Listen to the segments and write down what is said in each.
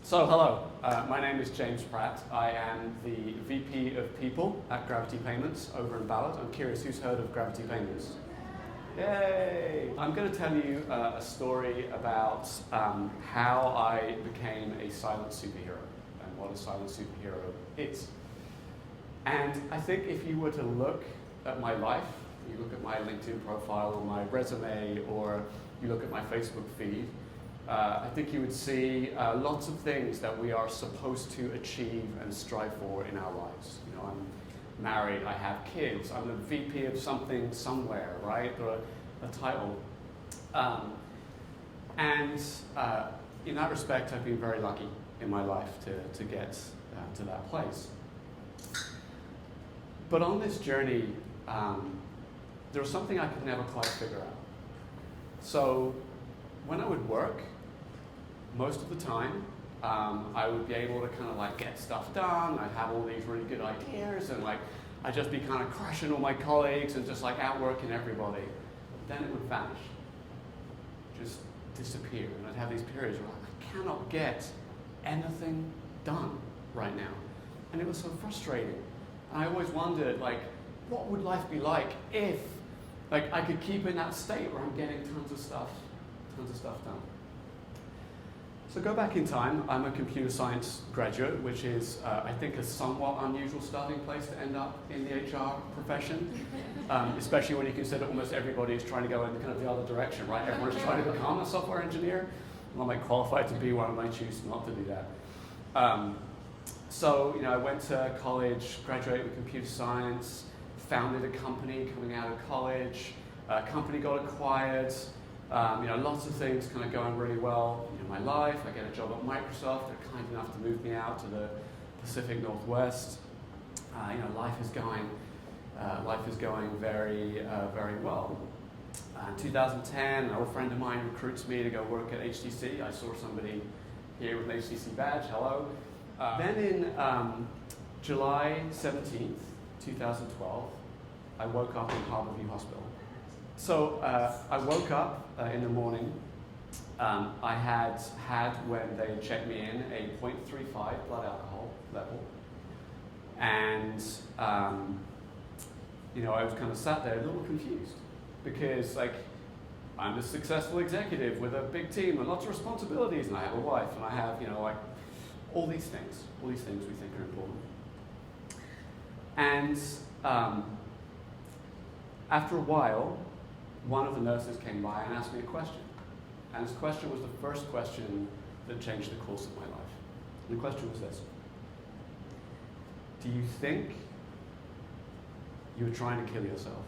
So, hello, my name is James Pratt. I am the VP of People at Gravity Payments over in Ballard. I'm curious, who's heard of Gravity Payments? Yay! I'm going to tell you a story about how I became a silent superhero and what a silent superhero is. And I think if you were to look at my life, you look at my LinkedIn profile or my resume, or you look at my Facebook feed, I think you would see lots of things that we are supposed to achieve and strive for in our lives. You know, I'm married, I have kids, I'm the VP of something somewhere, right? Or a title. And in that respect, I've been very lucky in my life to get to that place. But on this journey, there was something I could never quite figure out. So when I would work, most of the time, I would be able to kind of like get stuff done. I'd have all these really good ideas, and like I'd just be kind of crushing all my colleagues and just like outworking everybody. Then it would vanish, just disappear, and I'd have these periods where I cannot get anything done right now, and it was so frustrating. And I always wondered, like, what would life be like if, like, I could keep in that state where I'm getting tons of stuff done. So go back in time. I'm a computer science graduate, which is, I think, a somewhat unusual starting place to end up in the HR profession, especially when you consider almost everybody is trying to go in kind of the other direction, right? Everyone's trying to become a software engineer. Well, I'm qualified to be one, and I choose not to do that. So, you know, I went to college, graduated with computer science, founded a company coming out of college. Company got acquired. You know, lots of things kind of going really well in my life. I get a job at Microsoft. They're kind enough to move me out to the Pacific Northwest. You know, life is going very, very well. In 2010, an old friend of mine recruits me to go work at HTC. I saw somebody here with an HTC badge. Hello. Then in July 17th, 2012, I woke up in Harborview Hospital. So I woke up in the morning. I had when they checked me in, a 0.35 blood alcohol level. And, you know, I was kind of sat there a little confused because, like, I'm a successful executive with a big team and lots of responsibilities, and I have a wife, and I have, you know, like, all these things we think are important. And after a while, one of the nurses came by and asked me a question. And this question was the first question that changed the course of my life. And the question was this: do you think you were trying to kill yourself?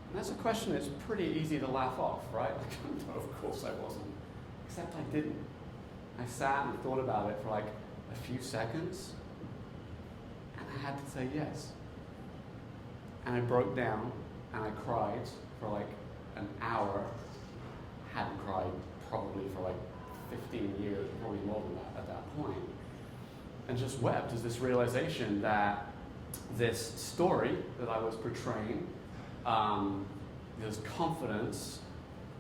And that's a question that's pretty easy to laugh off, right? Like, no, of course I wasn't. Except I didn't. I sat and thought about it for like a few seconds, and I had to say yes. And I broke down, and I cried for like an hour. Hadn't cried probably for like 15 years, probably more than that at that point. And just wept as this realization that this story that I was portraying, this confidence,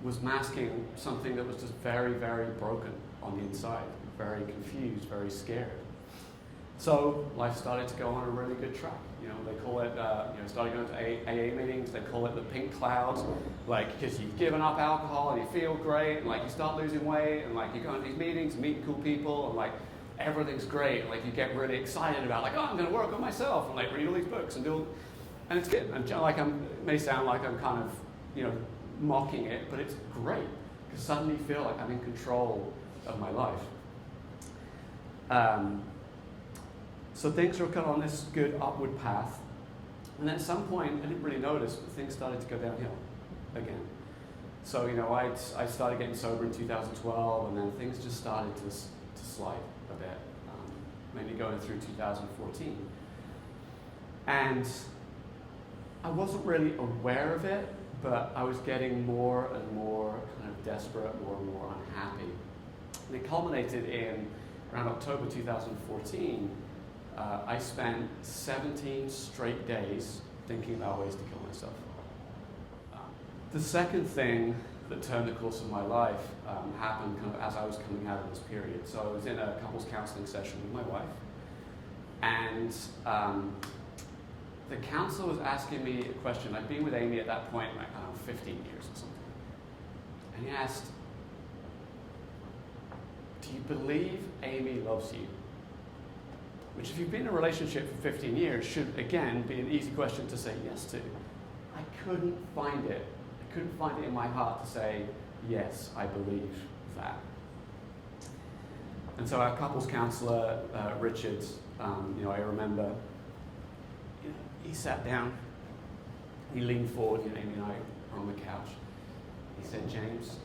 was masking something that was just very, very broken on the inside, very confused, very scared. So life started to go on a really good track. You know, they call it, you know, started going to AA meetings, they call it the pink clouds, like, because you've given up alcohol and you feel great, and like you start losing weight, and like you go to these meetings and meet cool people, and like everything's great, and like you get really excited about like, oh, I'm going to work on myself, and like read all these books and do, and it's good. And like it may sound like I'm kind of, you know, mocking it, but it's great, because suddenly you feel like I'm in control of my life. So things were kind of on this good upward path. And then at some point, I didn't really notice, but things started to go downhill again. So, you know, I started getting sober in 2012, and then things just started to slide a bit, mainly going through 2014. And I wasn't really aware of it, but I was getting more and more kind of desperate, more and more unhappy. And it culminated in around October 2014. I spent 17 straight days thinking about ways to kill myself. The second thing that turned the course of my life happened kind of as I was coming out of this period. So I was in a couples counseling session with my wife, and the counselor was asking me a question. I'd been with Amy at that point, like, I don't know, 15 years or something. And he asked, do you believe Amy loves you? Which, if you've been in a relationship for 15 years, should, again, be an easy question to say yes to. I couldn't find it. I couldn't find it in my heart to say, yes, I believe that. And so our couples counselor, Richard, I remember, he sat down, he leaned forward, Amy and I were on the couch. He said, James,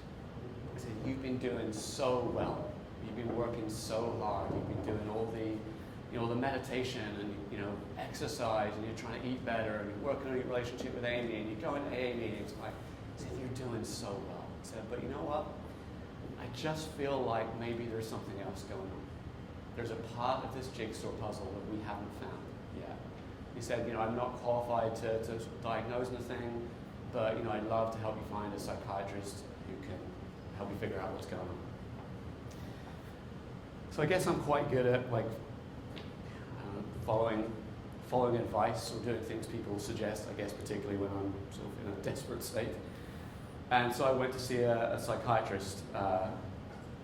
he said, you've been doing so well. You've been working so hard. You've been doing all the meditation and, exercise, and you're trying to eat better, and you're working on your relationship with Amy, and you're going to AA meetings. He said, you're doing so well. He said, but you know what? I just feel like maybe there's something else going on. There's a part of this jigsaw puzzle that we haven't found yet. He said, I'm not qualified to diagnose anything, but, I'd love to help you find a psychiatrist who can help you figure out what's going on. So I guess I'm quite good at, following advice or doing things people suggest, I guess, particularly when I'm sort of in a desperate state. And so I went to see a psychiatrist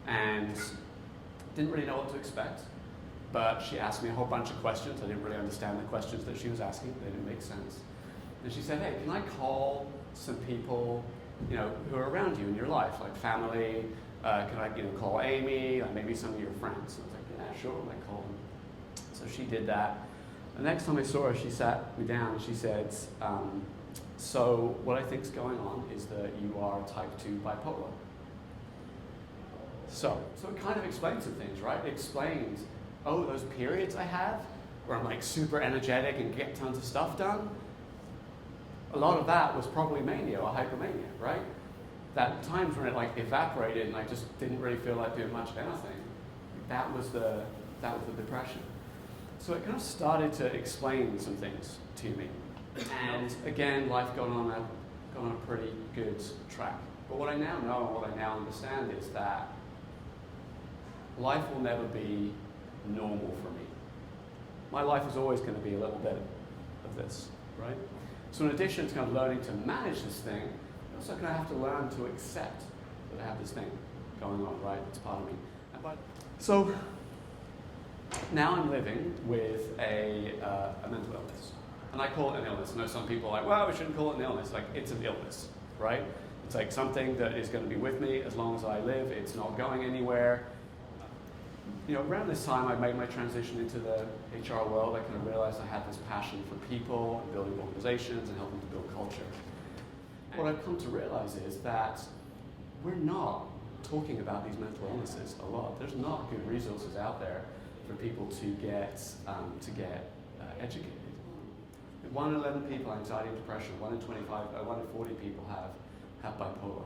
and didn't really know what to expect, but she asked me a whole bunch of questions. I didn't really understand the questions that she was asking. They didn't make sense. And she said, hey, can I call some people, who are around you in your life, like family? Can I, call Amy, like maybe some of your friends? And I was like, yeah, sure, I call them. So she did that. The next time I saw her, she sat me down and she said, so what I think's going on is that you are type 2 bipolar. So it kind of explains some things, right? It explains, those periods I have where I'm super energetic and get tons of stuff done, a lot of that was probably mania or hypomania, right? That times when it evaporated and I just didn't really feel like doing much of anything, that was the depression. So it kind of started to explain some things to me. And again, life got on a pretty good track. But what I now know and what I now understand is that life will never be normal for me. My life is always going to be a little bit of this, right? So in addition to kind of learning to manage this thing, I'm also going to have to learn to accept that I have this thing going on, right? It's part of me. So now I'm living with a mental illness. And I call it an illness. I know some people are like, well, we shouldn't call it an illness. It's an illness, right? It's something that is going to be with me as long as I live. It's not going anywhere. Around this time, I made my transition into the HR world. I kind of realized I had this passion for people and building organizations and helping to build culture. And what I've come to realize is that we're not talking about these mental illnesses a lot. There's not good resources out there for people to get educated. 1 in 11 people have anxiety and depression. 1 in 40 people have bipolar,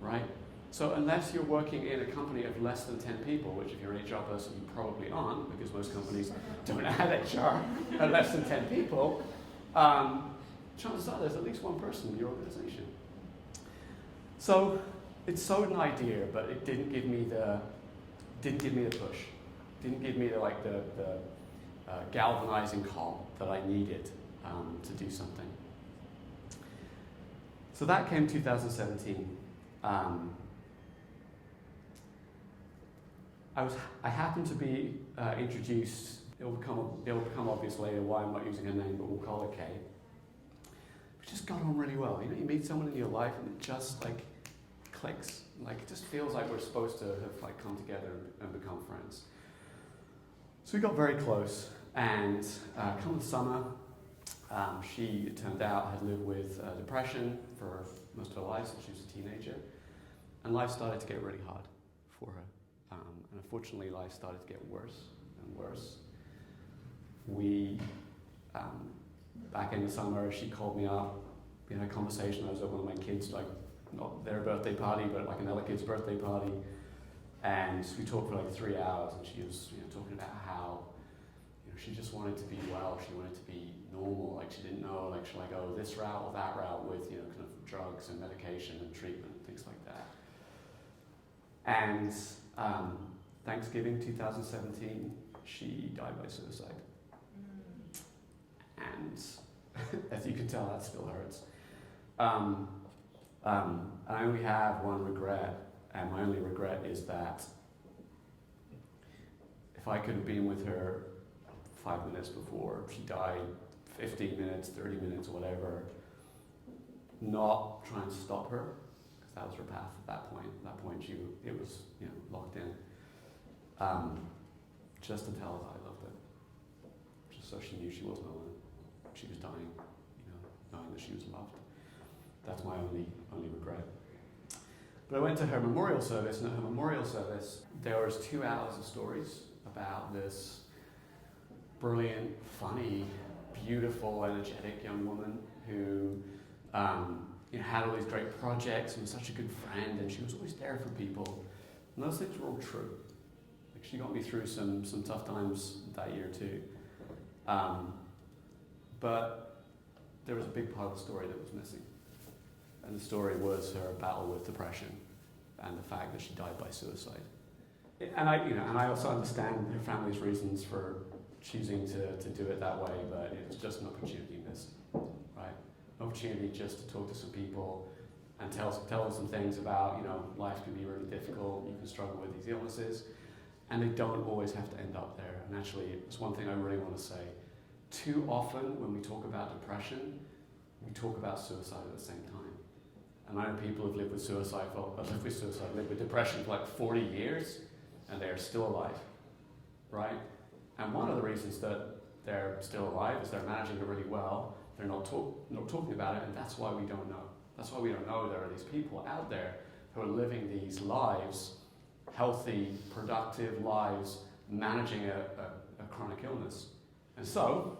right? So unless you're working in a company of less than 10 people, which if you're an HR person, you probably aren't, because most companies don't have HR at less than 10 people, chances are there's at least one person in your organization. So it sowed an idea, but it didn't give me the push. Didn't give me the galvanizing call that I needed to do something. So that came 2017. I happened to be introduced. It'll become obvious later why I'm not using her name, but we'll call her Kay. We just got on really well. You meet someone in your life and it just clicks. It just feels like we're supposed to have come together and become friends. So we got very close, and come the summer, she, it turned out, had lived with depression for most of her life since she was a teenager, and life started to get really hard for her. And unfortunately, life started to get worse and worse. We, back in the summer, she called me up. We had a conversation. I was at one of my kids, not their birthday party, but another kid's birthday party. And we talked for 3 hours, and she was talking about how she just wanted to be well. She wanted to be normal. She didn't know, should I go this route or that route with kind of drugs and medication and treatment and things And Thanksgiving 2017, she died by suicide. And as you can tell, that still hurts. And I only have one regret, and my only regret is that if I could have been with her 5 minutes before she died, 15 minutes, 30 minutes, whatever, not trying to stop her, because that was her path at that point. At that point, it was locked in. Just to tell her I loved her, just so she knew she wasn't alone. She was dying, knowing that she was loved. That's my only regret. But I went to her memorial service, and at her memorial service, there was 2 hours of stories about this brilliant, funny, beautiful, energetic young woman who had all these great projects and was such a good friend, and she was always there for people. And those things were all true. Like, she got me through some tough times that year too. But there was a big part of the story that was missing. And the story was her battle with depression and the fact that she died by suicide. And I also understand her family's reasons for choosing to do it that way, but it's just an opportunity missed, right? An opportunity just to talk to some people and tell them some things about, life can be really difficult, you can struggle with these illnesses, and they don't always have to end up there. And actually, it's one thing I really want to say. Too often when we talk about depression, we talk about suicide at the same time. And I know people who've lived with depression for like 40 years, and they're still alive, right? And one of the reasons that they're still alive is they're managing it really well. They're not talking about it, and that's why we don't know. That's why we don't know there are these people out there who are living these lives, healthy, productive lives, managing a chronic illness. And so,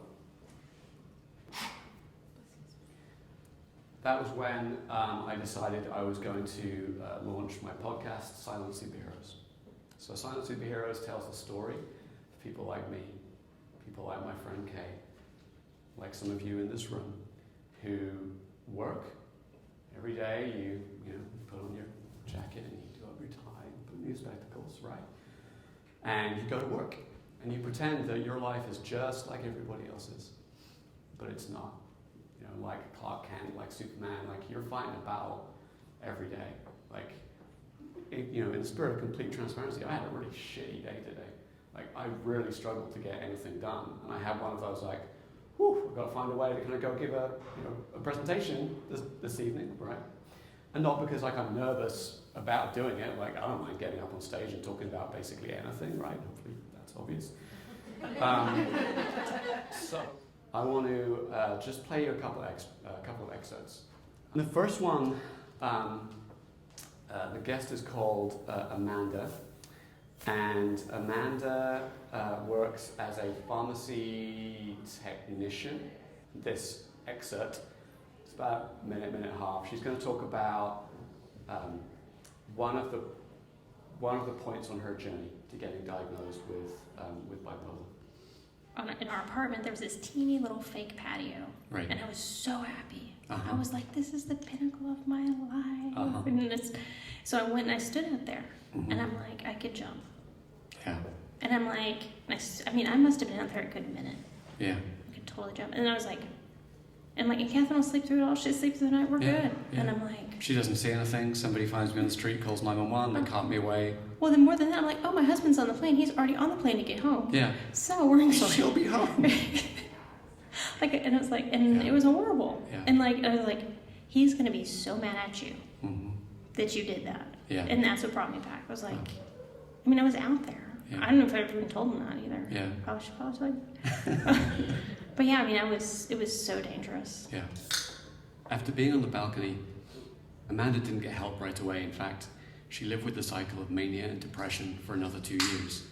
that was when I decided I was going to launch my podcast, Silent Superheroes. So Silent Superheroes tells the story of people like me, people like my friend Kay, like some of you in this room, who work every day. You put on your jacket and you do up your tie and put on your spectacles, right? And you go to work and you pretend that your life is just like everybody else's, but it's not. Like Clark Kent, like Superman, like you're fighting a battle every day. Like, in the spirit of complete transparency, I had a really shitty day today. Like, I really struggled to get anything done. And I had one of those like, I've got to find a way to kind of go give a presentation this evening, right? And not because like I'm nervous about doing it, like I don't mind getting up on stage and talking about basically anything, right? Hopefully that's obvious. So I want to just play you a couple of excerpts. And the first one, the guest is called Amanda, and Amanda works as a pharmacy technician. This excerpt, it's about a minute and a half. She's going to talk about one of the points on her journey to getting diagnosed with bipolar. In our apartment, there was this teeny little fake patio, right. And I was so happy. Uh-huh. I was like, "This is the pinnacle of my life." Uh-huh. And so I went and I stood out there, Mm-hmm. and I'm like, I could jump. Yeah. And I'm like, I must have been out there a good minute. Yeah. I could totally jump. And I was like, and Catherine will sleep through it all. She'll sleep through the night. We're good. Yeah. And I'm like, She doesn't say anything. Somebody finds me on the street, calls 911, they cart me away. well, then more than that, I'm like, oh, my husband's on the plane. He's already on the plane to get home. Yeah. So we're in So she'll be home. and it was like, and it was horrible. Yeah. And I was like, he's gonna be so mad at you Mm-hmm. that you did that. Yeah. And that's what brought me back. I was like, I was out there. Yeah. I don't know if I've even told him that either. Yeah. Probably should apologize. But yeah, it was so dangerous. Yeah. After being on the balcony, Amanda didn't get help right away. In fact, she lived with the cycle of mania and depression for another 2 years,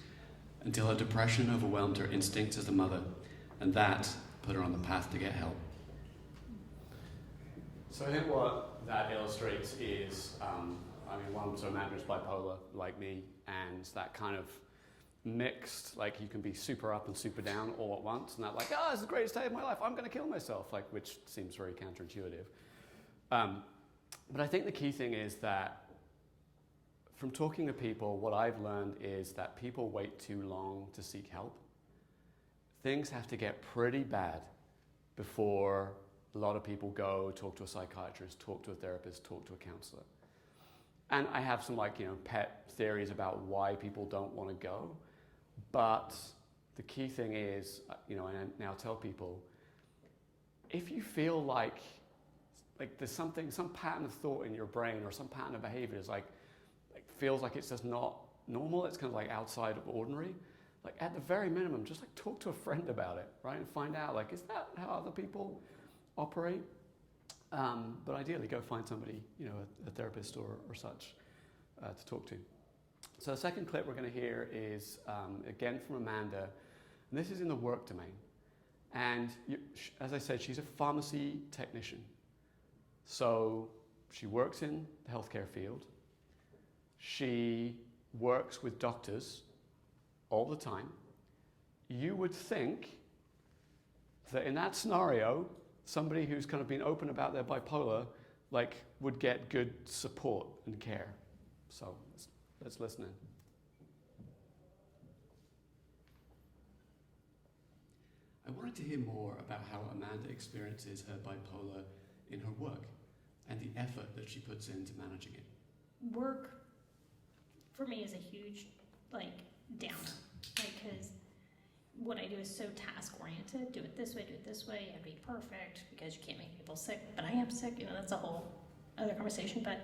until her depression overwhelmed her instincts as a mother, and that put her on the path to get help. So I think what that illustrates is, so Amanda's bipolar, like me, and that kind of mixed, like you can be super up and super down all at once, and that like, this is the greatest day of my life, I'm going to kill myself, which seems very counterintuitive. But I think the key thing is that from talking to people, what I've learned is that people wait too long to seek help. Things have to get pretty bad before a lot of people go talk to a psychiatrist, talk to a therapist, talk to a counselor. And I have some pet theories about why people don't want to go. But the key thing is, and I now tell people, if you feel like there's some pattern of thought in your brain or some pattern of behavior is feels like it's just not normal, it's kind of like outside of ordinary, at the very minimum, just talk to a friend about it, right? And find out, is that how other people operate? But ideally, go find somebody, a therapist or such, to talk to. So the second clip we're going to hear is, again, from Amanda. And this is in the work domain. And as I said, she's a pharmacy technician. So she works in the healthcare field. She works with doctors all the time. You would think that in that scenario, somebody who's kind of been open about their bipolar, would get good support and care. So let's listen in. I wanted to hear more about how Amanda experiences her bipolar in her work and the effort that she puts into managing it. Work for me is a huge downer, because what I do is so task oriented. Do it this way, you have to be perfect because you can't make people sick. But I am sick, that's a whole other conversation, but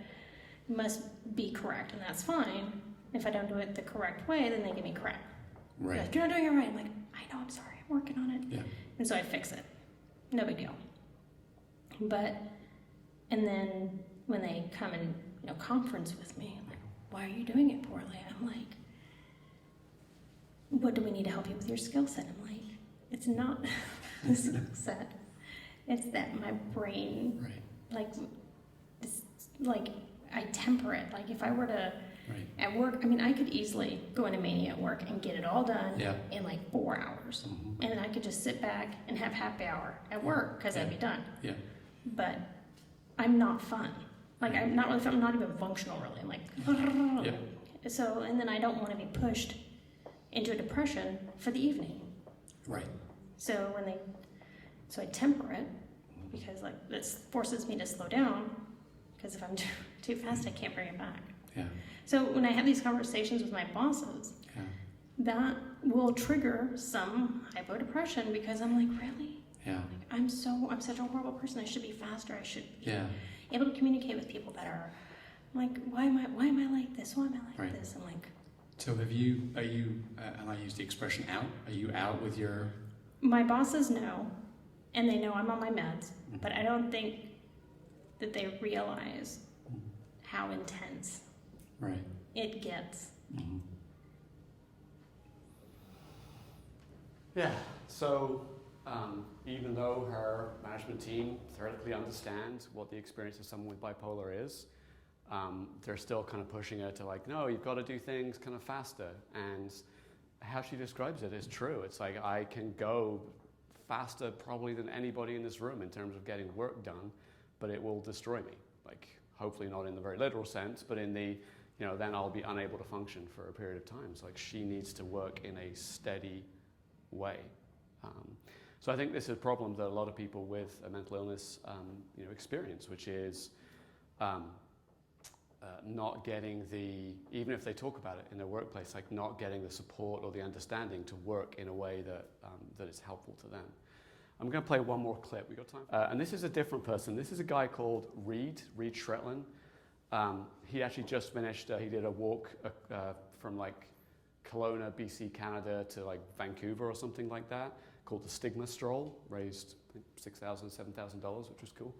it must be correct, and that's fine. If I don't do it the correct way, then they give me crap. Right. You're not doing it right. I'm I know, I'm sorry, I'm working on it. Yeah. And so I fix it. No big deal. And then when they come and conference with me, I'm why are you doing it poorly? I'm what do we need to help you with your skill set? I'm it's not the skill set. It's that my brain, I temper it. If I were to, at work, I could easily go into mania at work and get it all done in 4 hours. Mm-hmm. And then I could just sit back and have happy hour at work because I'd be done. Yeah. But I'm not fun. I'm not really fun. I'm not even functional really. I'm So, and then I don't want to be pushed into a depression for the evening. Right. So so I temper it because this forces me to slow down, because if I'm too fast, I can't bring it back. Yeah. So when I have these conversations with my bosses, that will trigger some hypodepression, because I'm really? Yeah. I'm such a horrible person. I should be faster. I should be able to communicate with people better. I'm why am I like this? Why am I like this? I'm So are you, and I use the expression out, are you out with your... My bosses know, and they know I'm on my meds, but I don't think that they realize how intense it gets. Mm-hmm. Yeah, so even though her management team theoretically understands what the experience of someone with bipolar is, they're still kind of pushing her to no, you've got to do things kind of faster. And how she describes it is true. It's I can go faster probably than anybody in this room in terms of getting work done, but it will destroy me. Hopefully not in the very literal sense, but in the, then I'll be unable to function for a period of time. So she needs to work in a steady way. So I think this is a problem that a lot of people with a mental illness, experience, which is not getting even if they talk about it in their workplace, not getting the support or the understanding to work in a way that is helpful to them. I'm going to play one more clip. We got time? And this is a different person. This is a guy called Reed Shretlin. He actually just finished, he did a walk from Kelowna, BC, Canada to Vancouver or something like that, called the Stigma Stroll, raised $6,000, $7,000, which was cool.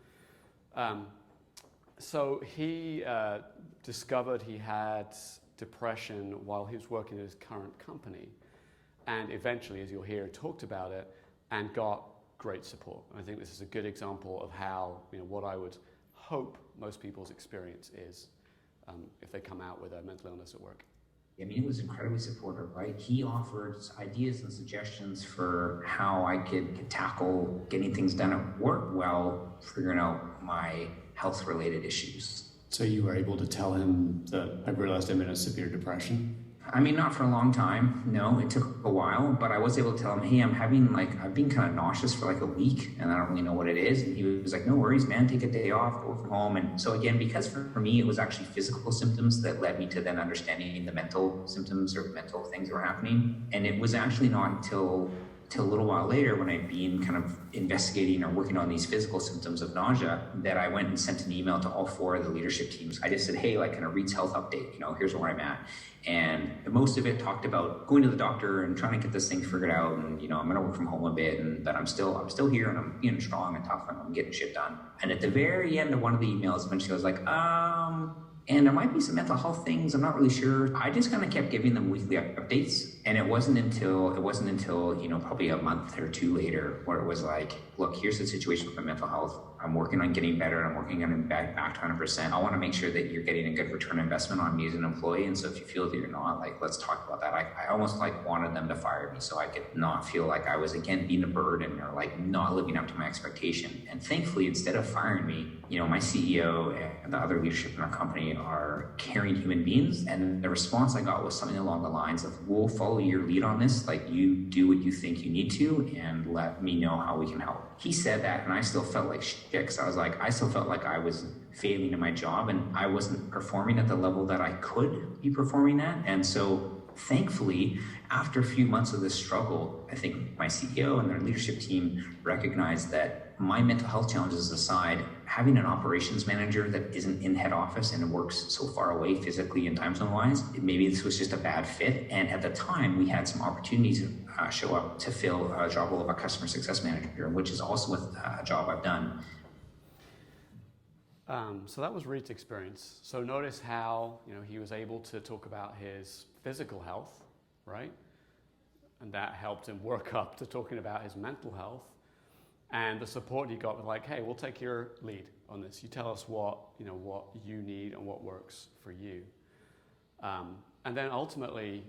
So he discovered he had depression while he was working at his current company, and eventually, as you'll hear, talked about it and got great support. And I think this is a good example of how, what I would hope most people's experience is if they come out with a mental illness at work. It was incredibly supportive, right? He offered ideas and suggestions for how I could tackle getting things done at work while figuring out my health-related issues. So you were able to tell him that I realized I'm in a severe depression? I mean, not for a long time. No, it took a while, but I was able to tell him, hey, I've been kind of nauseous for like a week and I don't really know what it is. And he was like, no worries, man, take a day off, go from home. And so again, because for me, it was actually physical symptoms that led me to then understanding the mental symptoms or mental things that were happening. And it was actually not until a little while later when I'd been kind of investigating or working on these physical symptoms of nausea that I went and sent an email to all 4 of the leadership teams. I just said, hey, like kind of Reed's health update, here's where I'm at. And most of it talked about going to the doctor and trying to get this thing figured out. And, I'm going to work from home a bit, but I'm still here and I'm being strong and tough and I'm getting shit done. And at the very end of one of the emails, when she was like, and there might be some mental health things, I'm not really sure. I just kind of kept giving them weekly updates. And it wasn't until, probably a month or 2 later where it was like, look, here's the situation with my mental health. I'm working on getting better. I'm working on getting back to 100%. I want to make sure that you're getting a good return investment on me as an employee. And so if you feel that you're not, like, let's talk about that. I almost like wanted them to fire me so I could not feel like I was again being a burden or like not living up to my expectation. And thankfully, instead of firing me, my CEO and the other leadership in our company are caring human beings. And the response I got was something along the lines of, we'll follow your lead on this. Like, you do what you think you need to and let me know how we can help. He said that and I still felt like shit because I still felt like I was failing in my job and I wasn't performing at the level that I could be performing at. And so thankfully, after a few months of this struggle, I think my CEO and their leadership team recognized that my mental health challenges aside, having an operations manager that isn't in head office and works so far away physically and time zone wise, maybe this was just a bad fit. And at the time, we had some opportunities show up to fill a job role of a customer success manager, which is also a job I've done. So that was Reed's experience. So notice how he was able to talk about his physical health, right? And that helped him work up to talking about his mental health. And the support he got was like, hey, we'll take your lead on this. You tell us what you need and what works for you. And then ultimately,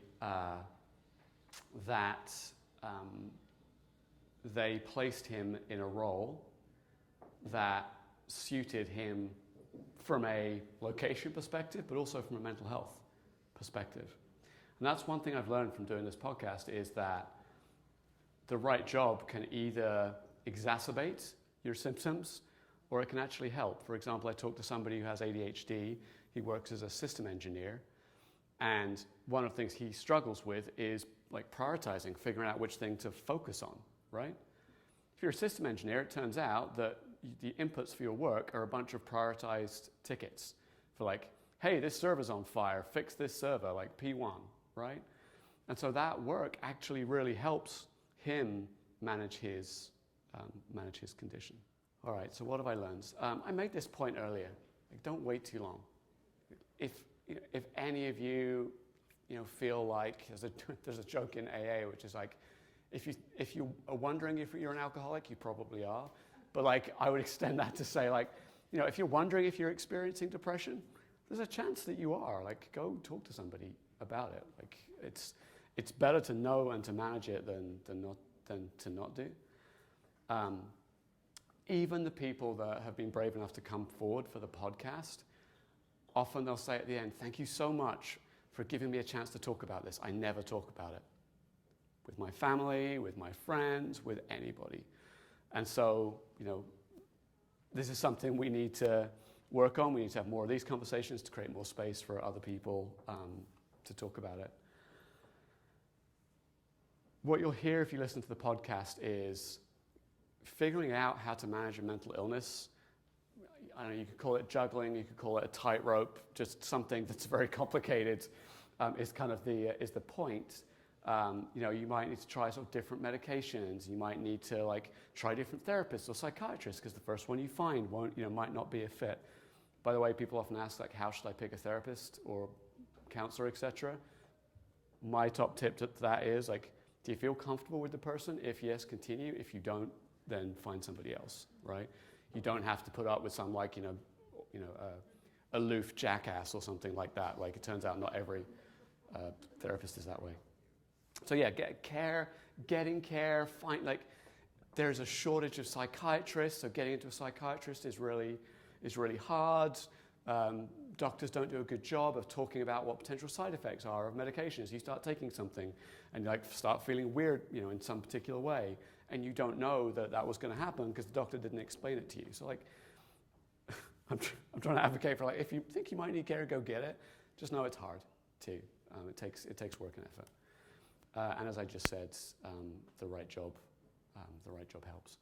they placed him in a role that suited him from a location perspective, but also from a mental health perspective. And that's one thing I've learned from doing this podcast is that the right job can either exacerbate your symptoms or it can actually help. For example, I talked to somebody who has ADHD. He works as a system engineer. And one of the things he struggles with is like prioritizing, figuring out which thing to focus on, right? If you're a system engineer, it turns out that the inputs for your work are a bunch of prioritized tickets for like, hey, this server's on fire, fix this server, like P1, right? And so that work actually really helps him manage his condition. All right, so what have I learned? I made this point earlier. Like, don't wait too long. If any of you, feel like there's a joke in AA which is like, if you are wondering if you're an alcoholic, you probably are. But like, I would extend that to say like, if you're wondering if you're experiencing depression, there's a chance that you are. Like, go talk to somebody about it. Like, it's better to know and to manage it than to not do. Even the people that have been brave enough to come forward for the podcast, often they'll say at the end, thank you so much for giving me a chance to talk about this. I never talk about it with my family, with my friends, with anybody. And so, this is something we need to work on. We need to have more of these conversations to create more space for other people to talk about it. What you'll hear if you listen to the podcast is figuring out how to manage a mental illness. I don't know, you could call it juggling, you could call it a tightrope, just something that's very complicated is kind of the point. You might need to try sort of different medications. You might need to like try different therapists or psychiatrists because the first one you find might not be a fit. By the way, people often ask like, how should I pick a therapist or counselor, etc. My top tip to that is like, do you feel comfortable with the person? If yes, continue. If you don't, then find somebody else, right? You don't have to put up with some like, aloof jackass or something like that. Like, it turns out not every therapist is that way. So yeah, getting care, there's a shortage of psychiatrists, so getting into a psychiatrist is really hard. Doctors don't do a good job of talking about what potential side effects are of medications. You start taking something and like start feeling weird, in some particular way, and you don't know that that was going to happen because the doctor didn't explain it to you. So like, I'm trying to advocate for like, if you think you might need care, go get it. Just know it's hard too. It takes work and effort. And as I just said, the right job helps.